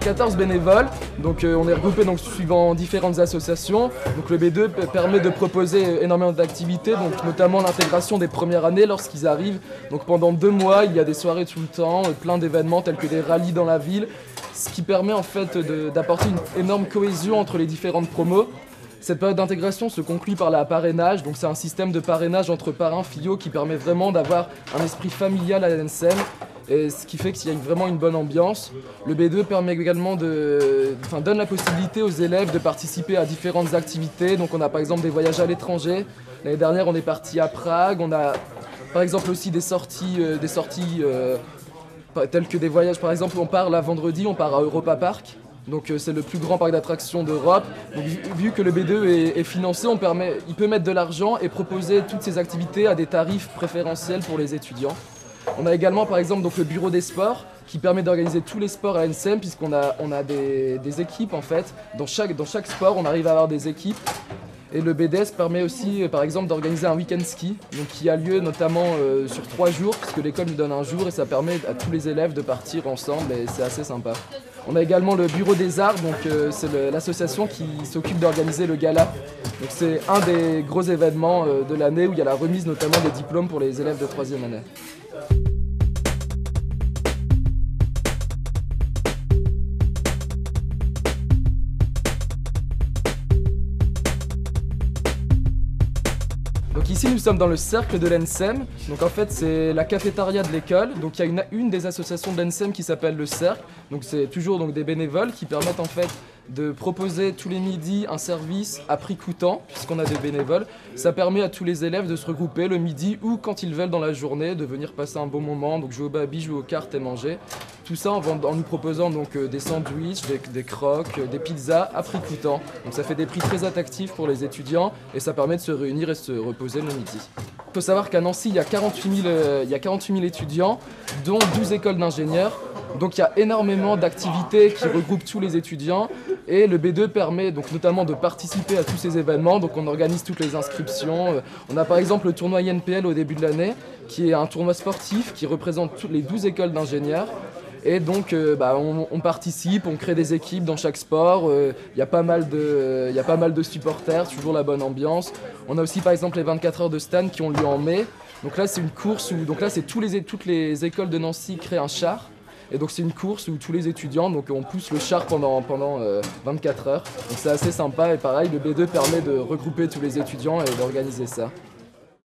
14 bénévoles, donc on est regroupé donc, suivant différentes associations. Donc le B2 permet de proposer énormément d'activités, donc notamment l'intégration des premières années lorsqu'ils arrivent. Donc pendant 2 mois, il y a des soirées tout le temps, plein d'événements tels que des rallyes dans la ville, ce qui permet en fait d'apporter une énorme cohésion entre les différentes promos. Cette période d'intégration se conclut par la parrainage, donc c'est un système de parrainage entre parrains filiaux qui permet vraiment d'avoir un esprit familial à l'ANSM, et ce qui fait qu'il y a vraiment une bonne ambiance. Le B2 permet également donne la possibilité aux élèves de participer à différentes activités, donc on a par exemple des voyages à l'étranger. L'année dernière on est parti à Prague, on a par exemple aussi des sorties telles que des voyages, par exemple on part là vendredi, on part à Europa Park. Donc c'est le plus grand parc d'attractions d'Europe. Donc vu que le B2 est financé, il peut mettre de l'argent et proposer toutes ces activités à des tarifs préférentiels pour les étudiants. On a également par exemple donc, le bureau des sports qui permet d'organiser tous les sports à l'ANSM puisqu'on a des équipes en fait. Dans chaque sport, on arrive à avoir des équipes. Et le BDS permet aussi, par exemple, d'organiser un week-end ski, donc qui a lieu notamment sur 3 jours, puisque l'école nous donne un jour et ça permet à tous les élèves de partir ensemble et c'est assez sympa. On a également le Bureau des Arts, donc c'est l'association qui s'occupe d'organiser le gala. Donc c'est un des gros événements de l'année où il y a la remise notamment des diplômes pour les élèves de 3e année. Donc ici nous sommes dans le cercle de l'ANSM, donc en fait c'est la cafétéria de l'école, donc il y a une des associations de l'ANSM qui s'appelle le cercle, donc c'est toujours donc, des bénévoles qui permettent en fait de proposer tous les midis un service à prix coûtant, puisqu'on a des bénévoles. Ça permet à tous les élèves de se regrouper le midi ou quand ils veulent dans la journée, de venir passer un bon moment, donc jouer au baby, jouer aux cartes et manger. Tout ça en nous proposant donc des sandwichs, des croques, des pizzas à prix coûtant. Donc ça fait des prix très attractifs pour les étudiants et ça permet de se réunir et se reposer le midi. Il faut savoir qu'à Nancy, il y a 48 000 étudiants, dont 12 écoles d'ingénieurs. Donc il y a énormément d'activités qui regroupent tous les étudiants et le B2 permet donc notamment de participer à tous ces événements. Donc on organise toutes les inscriptions. On a par exemple le tournoi INPL au début de l'année qui est un tournoi sportif qui représente toutes les 12 écoles d'ingénieurs. Et donc on participe, on crée des équipes dans chaque sport, il y a pas mal de supporters, toujours la bonne ambiance. On a aussi par exemple les 24 heures de Stan qui ont lieu en mai. Donc là c'est une course où toutes les écoles de Nancy créent un char. Et donc c'est une course où tous les étudiants, donc on pousse le char pendant 24 heures. Donc c'est assez sympa et pareil, le B2 permet de regrouper tous les étudiants et d'organiser ça.